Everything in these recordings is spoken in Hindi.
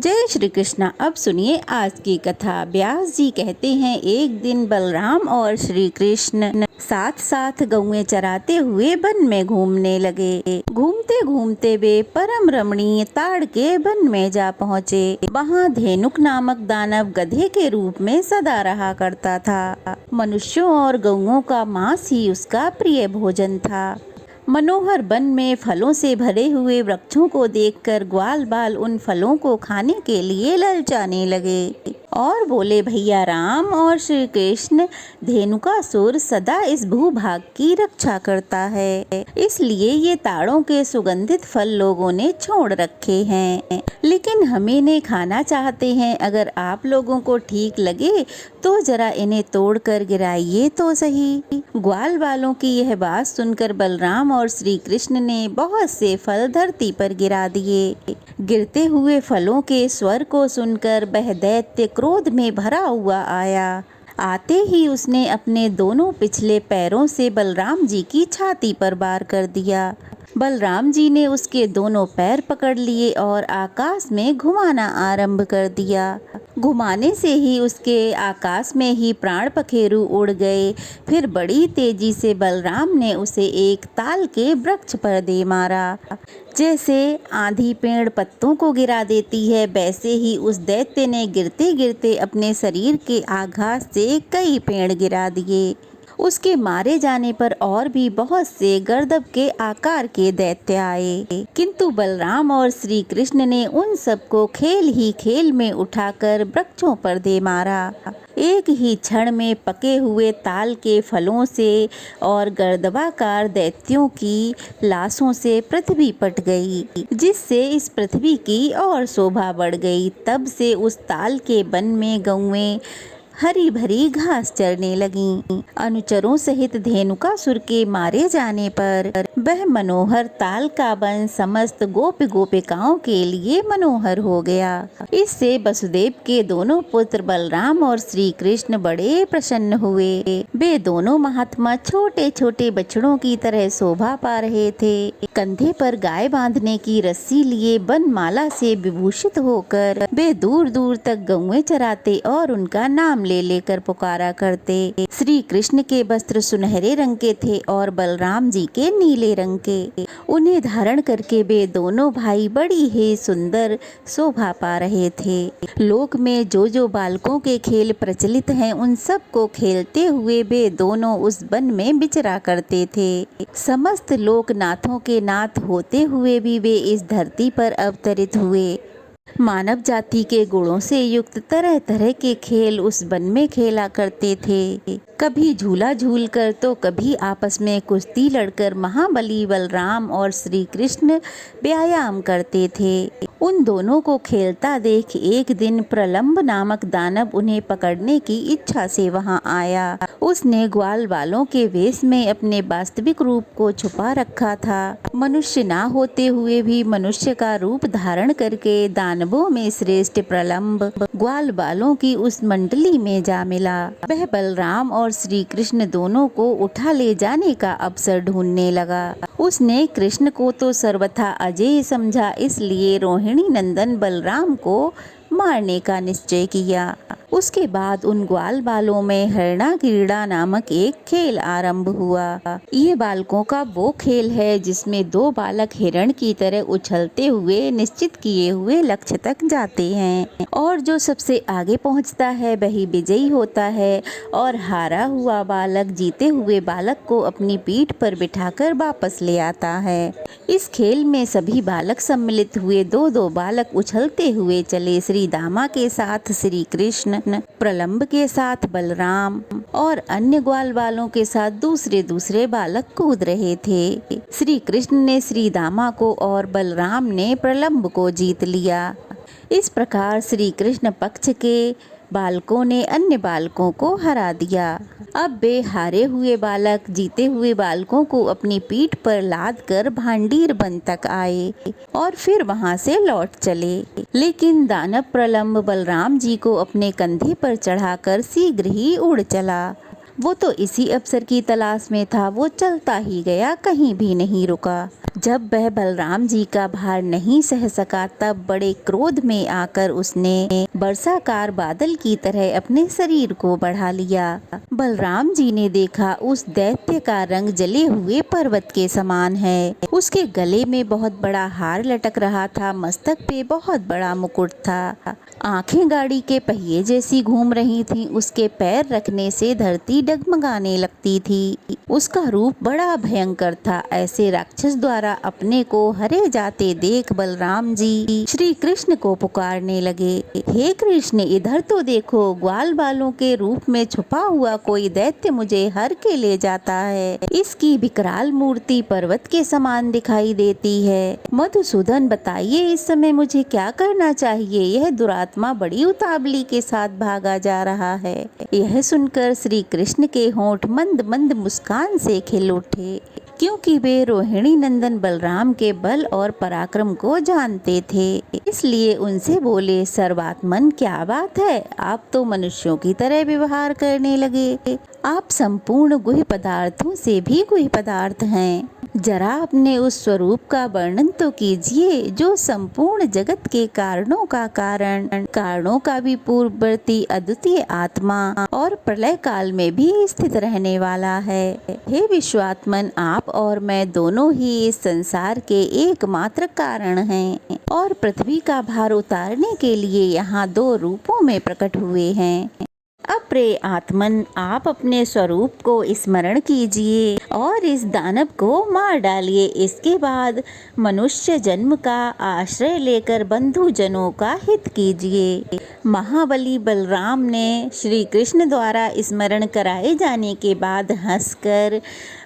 जय श्री कृष्णा। अब सुनिए आज की कथा। व्यास जी कहते हैं, एक दिन बलराम और श्री कृष्ण साथ साथ गौएं चराते हुए वन में घूमने लगे। घूमते घूमते वे परम रमणीय ताड़ के वन में जा पहुँचे। वहाँ धेनुक नामक दानव गधे के रूप में सदा रहा करता था। मनुष्यों और गौओं का मांस ही उसका प्रिय भोजन था। मनोहर वन में फलों से भरे हुए वृक्षों को देखकर ग्वाल बाल उन फलों को खाने के लिए ललचाने लगे और बोले, भैया राम और श्री कृष्ण, धेनुकासुर सदा इस भूभाग की रक्षा करता है, इसलिए ये ताड़ों के सुगंधित फल लोगों ने छोड़ रखे हैं, लेकिन हम इन्हें खाना चाहते हैं। अगर आप लोगों को ठीक लगे तो जरा इन्हें तोड़ कर गिराइए तो सही। ग्वाल वालों की यह बात सुनकर बलराम और श्री कृष्ण ने बहुत से फल धरती पर गिरा दिए। गिरते हुए फलों के स्वर को सुनकर वह दैत्य क्रोध में भरा हुआ आया। आते ही उसने अपने दोनों पिछले पैरों से बलराम जी की छाती पर वार कर दिया। बलराम जी ने उसके दोनों पैर पकड़ लिए और आकाश में घुमाना आरंभ कर दिया। घुमाने से ही उसके आकाश में ही प्राण पखेरु उड़ गए। फिर बड़ी तेजी से बलराम ने उसे एक ताल के वृक्ष पर दे मारा। जैसे आंधी पेड़ पत्तों को गिरा देती है, वैसे ही उस दैत्य ने गिरते गिरते अपने शरीर के आघात से कई पेड़ गिरा दिए। उसके मारे जाने पर और भी बहुत से गर्दभ के आकार के दैत्य आए, किंतु बलराम और श्री कृष्ण ने उन सबको खेल ही खेल में उठाकर वृक्षों पर दे मारा। एक ही क्षण में पके हुए ताल के फलों से और गर्दभाकार दैत्यों की लाशों से पृथ्वी पट गई, जिससे इस पृथ्वी की और शोभा बढ़ गई। तब से उस ताल के वन में गौएं हरी भरी घास चरने लगीं। अनुचरों सहित धेनुकासुर के मारे जाने पर वह मनोहर ताल का वन समस्त गोप गोपिकाओं के लिए मनोहर हो गया। इससे वसुदेव के दोनों पुत्र बलराम और श्री कृष्ण बड़े प्रसन्न हुए। वे दोनों महात्मा छोटे छोटे बछड़ों की तरह शोभा पा रहे थे। कंधे पर गाय बांधने की रस्सी लिए वनमाला से विभूषित होकर वे दूर दूर तक गौएं चराते और उनका नाम ले लेकर पुकारा करते। श्री कृष्ण के वस्त्र सुनहरे रंग के थे और बलराम जी के नीले रंग के। उन्हें धारण करके वे दोनों भाई बड़ी ही सुंदर शोभा पा रहे थे। लोक में जो जो बालकों के खेल प्रचलित हैं, उन सब को खेलते हुए वे दोनों उस वन में विचरा करते थे। समस्त लोकनाथों के नाथ होते हुए भी वे इस धरती पर अवतरित हुए। मानव जाति के गुणों से युक्त तरह तरह के खेल उस वन में खेला करते थे। कभी झूला झूलकर तो कभी आपस में कुश्ती लड़कर महाबली बलराम और श्री कृष्ण व्यायाम करते थे। उन दोनों को खेलता देख एक दिन प्रलंब नामक दानव उन्हें पकड़ने की इच्छा से वहां आया। उसने ग्वाल वालों के वेश में अपने वास्तविक रूप को छुपा रखा था। मनुष्य ना होते हुए भी मनुष्य का रूप धारण करके दानवों में श्रेष्ठ प्रलंब ग्वाल वालों की उस मंडली में जा मिला। वह बलराम और श्री कृष्ण दोनों को उठा ले जाने का अवसर ढूंढने लगा। उसने कृष्ण को तो सर्वथा अजेय समझा, इसलिए रोहिणी नंदन बलराम को मारने का निश्चय किया। उसके बाद उन ग्वाल बालों में हरणा क्रीड़ा नामक एक खेल आरंभ हुआ। ये बालकों का वो खेल है जिसमें दो बालक हिरण की तरह उछलते हुए निश्चित किए हुए लक्ष्य तक जाते हैं और जो सबसे आगे पहुंचता है वही विजयी होता है और हारा हुआ बालक जीते हुए बालक को अपनी पीठ पर बिठाकर वापस ले आता है। इस खेल में सभी बालक सम्मिलित हुए। दो दो बालक उछलते हुए चले। श्री दामा के साथ श्री कृष्ण, प्रलंब के साथ बलराम और अन्य ग्वाल वालों के साथ दूसरे दूसरे बालक कूद रहे थे। श्री कृष्ण ने श्री दामा को और बलराम ने प्रलंब को जीत लिया। इस प्रकार श्री कृष्ण पक्ष के बालकों ने अन्य बालकों को हरा दिया। अब वे हारे हुए बालक जीते हुए बालकों को अपनी पीठ पर लाद कर भांडीर वन तक आए और फिर वहां से लौट चले। लेकिन दानव प्रलंब बलराम जी को अपने कंधे पर चढ़ाकर शीघ्र ही उड़ चला। वो तो इसी अवसर की तलाश में था। वो चलता ही गया, कहीं भी नहीं रुका। जब वह बलराम जी का भार नहीं सह सका तब बड़े क्रोध में आकर उसने वर्षाकार बादल की तरह अपने शरीर को बढ़ा लिया। बलराम जी ने देखा उस दैत्य का रंग जले हुए पर्वत के समान है। उसके गले में बहुत बड़ा हार लटक रहा था, मस्तक पे बहुत बड़ा मुकुट था, आंखें गाड़ी के पहिए जैसी घूम रही थीं, उसके पैर रखने से धरती डगमगाने लगती थी। उसका रूप बड़ा भयंकर था। ऐसे राक्षस द्वारा अपने को हरे जाते देख बलराम जी श्री कृष्ण को पुकारने लगे, हे कृष्ण, इधर तो देखो, ग्वाल बालों के रूप में छुपा हुआ कोई दैत्य मुझे हर के ले जाता है। इसकी विकराल मूर्ति पर्वत के समान दिखाई देती है। मधुसूदन, बताइए इस समय मुझे क्या करना चाहिए? यह दुरात्मा बड़ी उतावली के साथ भागा जा रहा है। यह सुनकर श्री कृष्ण के होंठ मंद मंद मुस्कान से खिल उठे, क्योंकि वे रोहिणी नंदन बलराम के बल और पराक्रम को जानते थे। इसलिए उनसे बोले, सर्वात्मन, क्या बात है? आप तो मनुष्यों की तरह व्यवहार करने लगे। आप संपूर्ण गुह्य पदार्थों से भी गुह्य पदार्थ हैं। जरा अपने उस स्वरूप का वर्णन तो कीजिए जो संपूर्ण जगत के कारणों का कारण, कारणों का भी पूर्ववर्ती अद्वितीय आत्मा और प्रलय काल में भी स्थित रहने वाला है। हे विश्वात्मन, आप और मैं दोनों ही इस संसार के एकमात्र कारण हैं और पृथ्वी का भार उतारने के लिए यहाँ 2 रूपों में प्रकट हुए हैं। अप्रे आत्मन, आप अपने स्वरूप को स्मरण कीजिए और इस दानव को मार डालिए। इसके बाद मनुष्य जन्म का आश्रय लेकर बंधु जनों का हित कीजिए। महाबली बलराम ने श्री कृष्ण द्वारा स्मरण कराए जाने के बाद हंसकर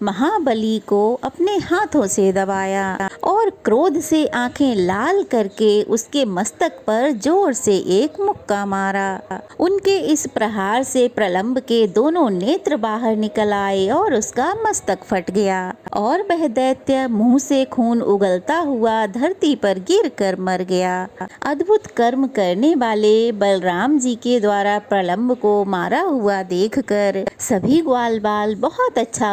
महाबली को अपने हाथों से दबाया और क्रोध से आंखें लाल करके उसके मस्तक पर जोर से एक मुक्का मारा। उनके इस प्रहार से प्रलंब के दोनों नेत्र बाहर निकल आए और उसका मस्तक फट गया और वह दैत्य मुंह से खून उगलता हुआ धरती पर गिरकर मर गया। अद्भुत कर्म करने वाले बलराम जी के द्वारा प्रलंब को मारा हुआ देखकर सभी ग्वाल बाल बहुत अच्छा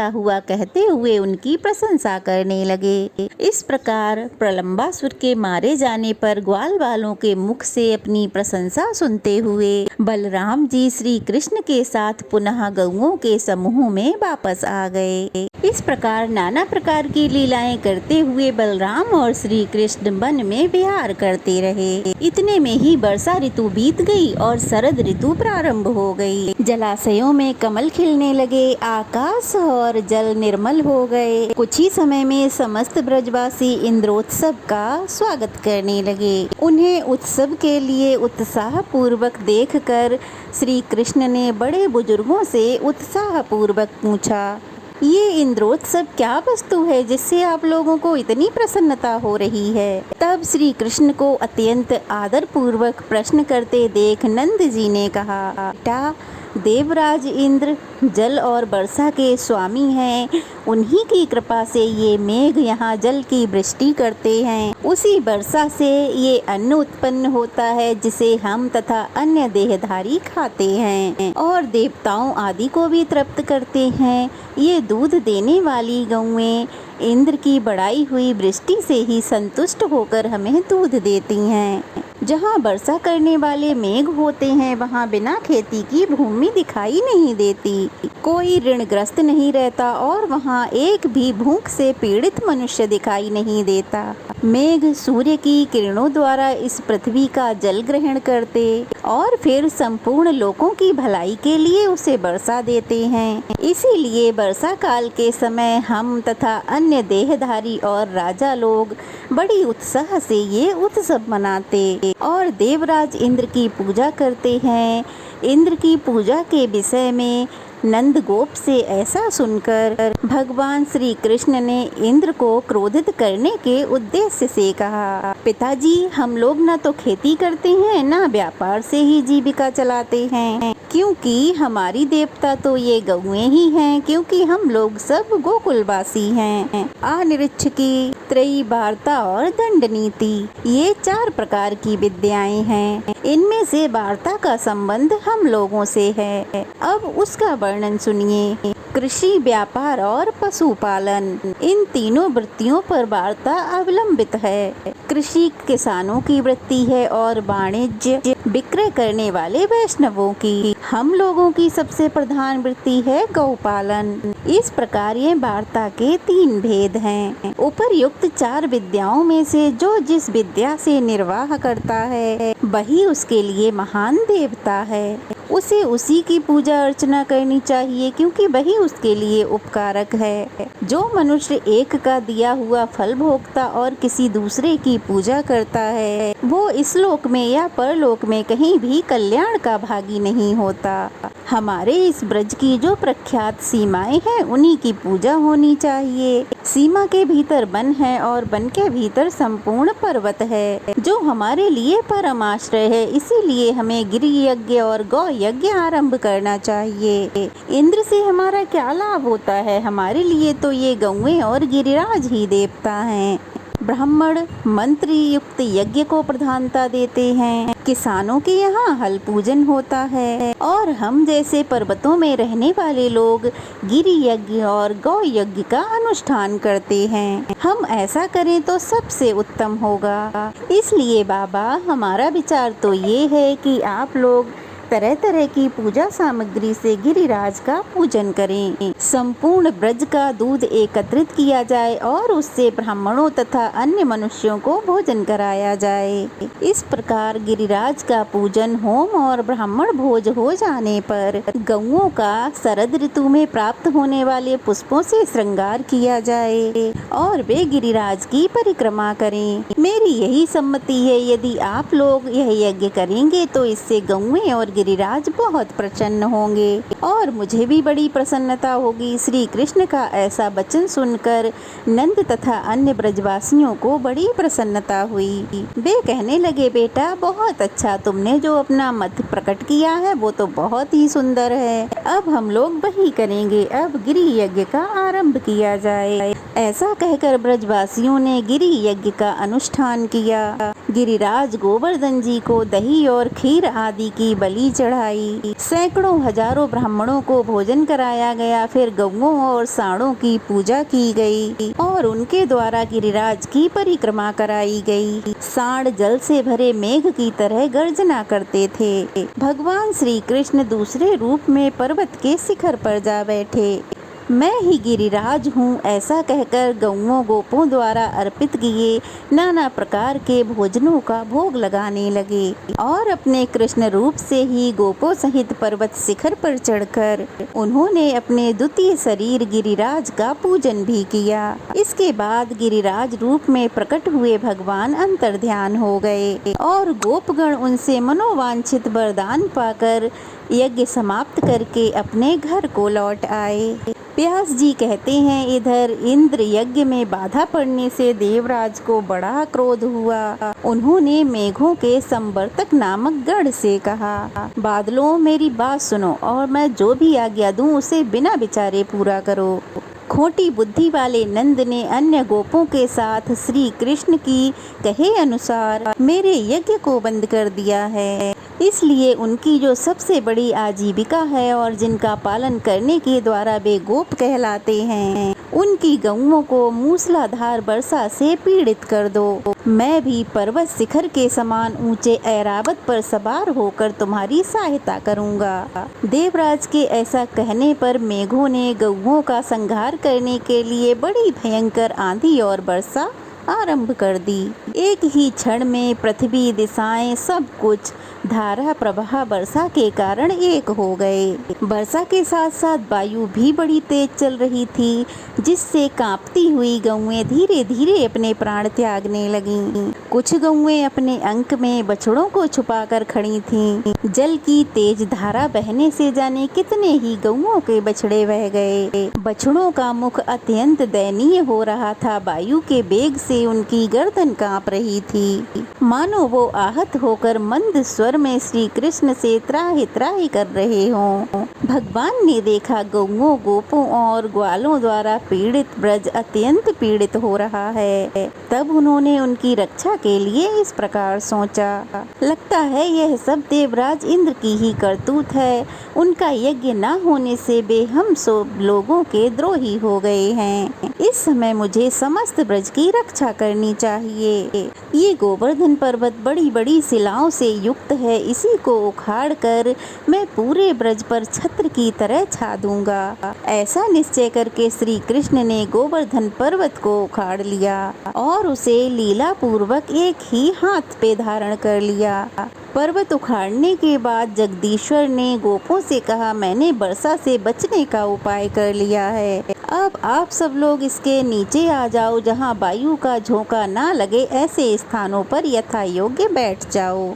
हुआ कहते हुए उनकी प्रशंसा करने लगे। इस प्रकार प्रलंबासुर के मारे जाने पर ग्वाल बालों के मुख से अपनी प्रशंसा सुनते हुए बलराम जी श्री कृष्ण के साथ पुनः गौओं के समूह में वापस आ गए। इस प्रकार नाना प्रकार की लीलाएं करते हुए बलराम और श्री कृष्ण वन में विहार करते रहे। इतने में ही वर्षा ऋतु बीत गई और शरद ऋतु प्रारंभ हो गई। जलाशयों में कमल खिलने लगे, आकाश और जल निर्मल हो गए। कुछ ही समय में समस्त ब्रजवासी इंद्रोत्सव का स्वागत करने लगे। उन्हें उत्सव के लिए उत्साह पूर्वक देखकर श्री कृष्ण ने बड़े बुजुर्गों से उत्साह पूर्वक पूछा, ये इंद्रोत्सव क्या वस्तु है जिससे आप लोगों को इतनी प्रसन्नता हो रही है? तब श्री कृष्ण को अत्यंत आदर पूर्वक प्रश्न करते देख नंद जी ने कहा, बेटा, देवराज इंद्र जल और वर्षा के स्वामी हैं। उन्हीं की कृपा से ये मेघ यहाँ जल की वृष्टि करते हैं। उसी वर्षा से ये अन्न उत्पन्न होता है जिसे हम तथा अन्य देहधारी खाते हैं और देवताओं आदि को भी तृप्त करते हैं। ये दूध देने वाली गौएं इंद्र की बढ़ाई हुई वृष्टि से ही संतुष्ट होकर हमें दूध देती हैं। जहाँ वर्षा करने वाले मेघ होते हैं वहाँ बिना खेती की भूमि दिखाई नहीं देती, कोई ऋणग्रस्त नहीं रहता और वहाँ एक भी भूख से पीड़ित मनुष्य दिखाई नहीं देता। मेघ सूर्य की किरणों द्वारा इस पृथ्वी का जल ग्रहण करते और फिर संपूर्ण लोगों की भलाई के लिए उसे वर्षा देते हैं। इसीलिए वर्षा काल के समय हम तथा अन्य देहधारी और राजा लोग बड़ी उत्साह से ये उत्सव मनाते और देवराज इंद्र की पूजा करते हैं। इंद्र की पूजा के विषय में नंद गोप से ऐसा सुनकर भगवान श्री कृष्ण ने इंद्र को क्रोधित करने के उद्देश्य से कहा, पिताजी, हम लोग ना तो खेती करते हैं ना व्यापार से ही जीविका चलाते हैं, क्योंकि हमारी देवता तो ये गौएं ही हैं, क्योंकि हम लोग सब गोकुलवासी हैं। अनिरीक्षकी, त्रयी, वार्ता और दंड नीति, ये 4 प्रकार की विद्याएं हैं। इनमें से वार्ता का संबंध हम लोगों से है। अब उसका वर्णन सुनिए। कृषि, व्यापार और पशुपालन, इन तीनों वृत्तियों पर वार्ता अवलंबित है। कृषि किसानों की वृत्ति है और वाणिज्य विक्रय करने वाले वैष्णवों की। हम लोगों की सबसे प्रधान वृत्ति है गौपालन। इस प्रकार ये वार्ता के 3 भेद हैं। उपर्युक्त 4 विद्याओं में से जो जिस विद्या से निर्वाह करता है वही उसके लिए महान देवता है। उसे उसी की पूजा अर्चना करनी चाहिए, क्योंकि वही उसके लिए उपकारक है। जो मनुष्य एक का दिया हुआ फल भोगता और किसी दूसरे की पूजा करता है, वो इस लोक में या परलोक में कहीं भी कल्याण का भागी नहीं होता। हमारे इस ब्रज की जो प्रख्यात सीमाएं हैं, उन्हीं की पूजा होनी चाहिए। सीमा के भीतर वन है और वन के भीतर संपूर्ण पर्वत है, जो हमारे लिए परम आश्रय है। इसीलिए हमें गिरि यज्ञ और गौ यज्ञ आरंभ करना चाहिए। इंद्र से हमारा क्या लाभ होता है? हमारे लिए तो ये गौएं और गिरिराज ही देवता हैं। ब्राह्मण मंत्र युक्त यज्ञ को प्रधानता देते हैं। किसानों के यहाँ हल पूजन होता है और हम जैसे पर्वतों में रहने वाले लोग गिरि यज्ञ और गौ यज्ञ का अनुष्ठान करते हैं। हम ऐसा करें तो सबसे उत्तम होगा। इसलिए बाबा, हमारा विचार तो ये है कि आप लोग तरह तरह की पूजा सामग्री से गिरिराज का पूजन करें। संपूर्ण ब्रज का दूध एकत्रित किया जाए और उससे ब्राह्मणों तथा अन्य मनुष्यों को भोजन कराया जाए। इस प्रकार गिरिराज का पूजन, होम और ब्राह्मण भोज हो जाने पर गौओं का शरद ऋतु में प्राप्त होने वाले पुष्पों से श्रृंगार किया जाए और वे गिरिराज की परिक्रमा करें। मेरी यही सम्मति है। यदि आप लोग यह यज्ञ करेंगे तो इससे गौएं और गिरिराज बहुत प्रसन्न होंगे और मुझे भी बड़ी प्रसन्नता होगी। श्री कृष्ण का ऐसा वचन सुनकर नंद तथा अन्य ब्रजवासियों को बड़ी प्रसन्नता हुई। वे कहने लगे, बेटा बहुत अच्छा, तुमने जो अपना मत प्रकट किया है वो तो बहुत ही सुंदर है। अब हम लोग वही करेंगे। अब गिरि यज्ञ का आरंभ किया जाए। ऐसा कहकर ब्रजवासियों ने गिरि यज्ञ का अनुष्ठान किया। गिरिराज गोवर्धन जी को दही और खीर आदि की बलि चढ़ाई। सैकड़ों हजारों ब्राह्मणों को भोजन कराया गया। फिर गौओं और सांडों की पूजा की गई और उनके द्वारा गिरिराज की परिक्रमा कराई गई। सांड जल से भरे मेघ की तरह गर्जना करते थे। भगवान श्री कृष्ण दूसरे रूप में पर्वत के शिखर पर जा बैठे। मैं ही गिरिराज हूँ, ऐसा कहकर गौओं गोपों द्वारा अर्पित किए नाना प्रकार के भोजनों का भोग लगाने लगे और अपने कृष्ण रूप से ही गोपों सहित पर्वत शिखर पर चढ़कर उन्होंने अपने द्वितीय शरीर गिरिराज का पूजन भी किया। इसके बाद गिरिराज रूप में प्रकट हुए भगवान अंतर्ध्यान हो गए और गोपगण उनसे मनोवांछित वरदान पाकर यज्ञ समाप्त करके अपने घर को लौट आए। व्यास जी कहते हैं, इधर इंद्र यज्ञ में बाधा पड़ने से देवराज को बड़ा क्रोध हुआ। उन्होंने मेघों के संवर्तक नामक गढ़ से कहा, बादलों मेरी बात सुनो और मैं जो भी आज्ञा दूं उसे बिना विचारे पूरा करो। खोटी बुद्धि वाले नंद ने अन्य गोपों के साथ श्री कृष्ण की कहे अनुसार मेरे यज्ञ को बंद कर दिया है। इसलिए उनकी जो सबसे बड़ी आजीविका है और जिनका पालन करने के द्वारा वे गोप कहलाते हैं, उनकी गौओं को मूसलाधार वर्षा से पीड़ित कर दो। मैं भी पर्वत शिखर के समान ऊंचे ऐरावत पर सवार होकर तुम्हारी सहायता करूंगा। देवराज के ऐसा कहने पर मेघों ने गौओं का संहार करने के लिए बड़ी भयंकर आंधी और वर्षा आरंभ कर दी। एक ही क्षण में पृथ्वी, दिशाएं, सब कुछ धारा प्रवाह वर्षा के कारण एक हो गए। वर्षा के साथ साथ वायु भी बड़ी तेज चल रही थी, जिससे कांपती हुई गौएं धीरे धीरे अपने प्राण त्यागने लगीं। कुछ गौएं अपने अंक में बछड़ों को छुपाकर खड़ी थीं। जल की तेज धारा बहने से जाने कितने ही गौओं के बछड़े बह गए। बछड़ों का मुख अत्यंत दयनीय हो रहा था। वायु के वेग से से उनकी गर्दन कांप रही थी, मानो वो आहत होकर मंद स्वर में श्री कृष्ण से त्राहि त्राहि कर रहे हों। भगवान ने देखा गौओं, गोपों और ग्वालों द्वारा पीड़ित ब्रज अत्यंत पीड़ित हो रहा है। तब उन्होंने उनकी रक्षा के लिए इस प्रकार सोचा, लगता है यह सब देवराज इंद्र की ही करतूत है। उनका यज्ञ न होने से वे हम सब लोगों के द्रोही हो गए हैं। इस समय मुझे समस्त ब्रज की रक्षा करनी चाहिए। ये गोवर्धन पर्वत बड़ी बड़ी शिलाओं से युक्त है, इसी को उखाड़ कर मैं पूरे ब्रज पर छत्र की तरह छा दूंगा। ऐसा निश्चय करके श्री कृष्ण ने गोवर्धन पर्वत को उखाड़ लिया और उसे लीला पूर्वक एक ही हाथ पे धारण कर लिया। पर्वत उखाड़ने के बाद जगदीश्वर ने गोपों से कहा, मैंने वर्षा से बचने का उपाय कर लिया है। अब आप सब लोग इसके नीचे आ जाओ, जहाँ वायु का झोंका ना लगे ऐसे स्थानों पर यथा योग्य बैठ जाओ।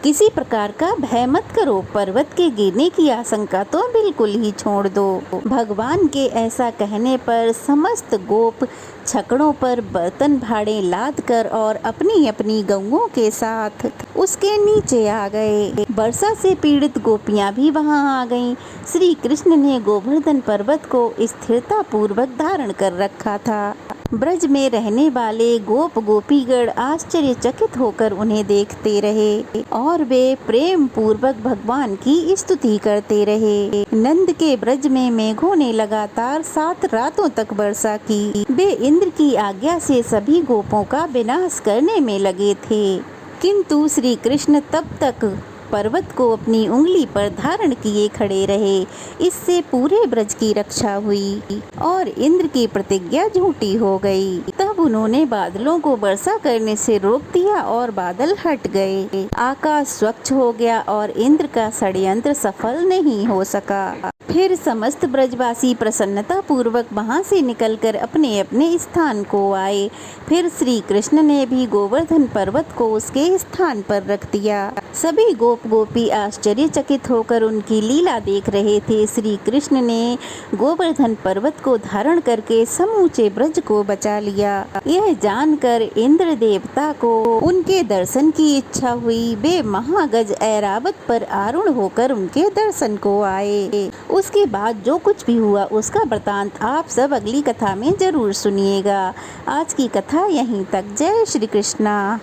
किसी प्रकार का भय मत करो, पर्वत के गिरने की आशंका तो बिल्कुल ही छोड़ दो। भगवान के ऐसा कहने पर समस्त गोप छकड़ों पर बर्तन भाड़े लाद कर और अपनी अपनी गौओं के साथ उसके नीचे आ गए। वर्षा से पीड़ित गोपियां भी वहां आ गईं। श्री कृष्ण ने गोवर्धन पर्वत को स्थिरता पूर्वक धारण कर रखा था। ब्रज में रहने वाले गोप गोपीगण आश्चर्यचकित होकर उन्हें देखते रहे और वे प्रेम पूर्वक भगवान की स्तुति करते रहे। नंद के ब्रज में मेघों ने लगातार 7 रातों तक वर्षा की। वे इंद्र की आज्ञा से सभी गोपों का विनाश करने में लगे थे, किंतु श्री कृष्ण तब तक पर्वत को अपनी उंगली पर धारण किए खड़े रहे। इससे पूरे ब्रज की रक्षा हुई और इंद्र की प्रतिज्ञा झूठी हो गई। तब उन्होंने बादलों को वर्षा करने से रोक दिया और बादल हट गए। आकाश स्वच्छ हो गया और इंद्र का षड्यंत्र सफल नहीं हो सका। फिर समस्त ब्रजवासी प्रसन्नता पूर्वक वहां से निकलकर अपने अपने स्थान को आए। फिर श्री कृष्ण ने भी गोवर्धन पर्वत को उसके स्थान पर रख दिया। सभी गोप गोपी आश्चर्यचकित होकर उनकी लीला देख रहे थे। श्री कृष्ण ने गोवर्धन पर्वत को धारण करके समूचे ब्रज को बचा लिया। यह जानकर इंद्र देवता को उनके दर्शन की इच्छा हुई। वे महागज ऐरावत पर आरूढ़ होकर उनके दर्शन को आए। उसके बाद जो कुछ भी हुआ उसका वृतांत आप सब अगली कथा में जरूर सुनिएगा। आज की कथा यहीं तक। जय श्री कृष्णा।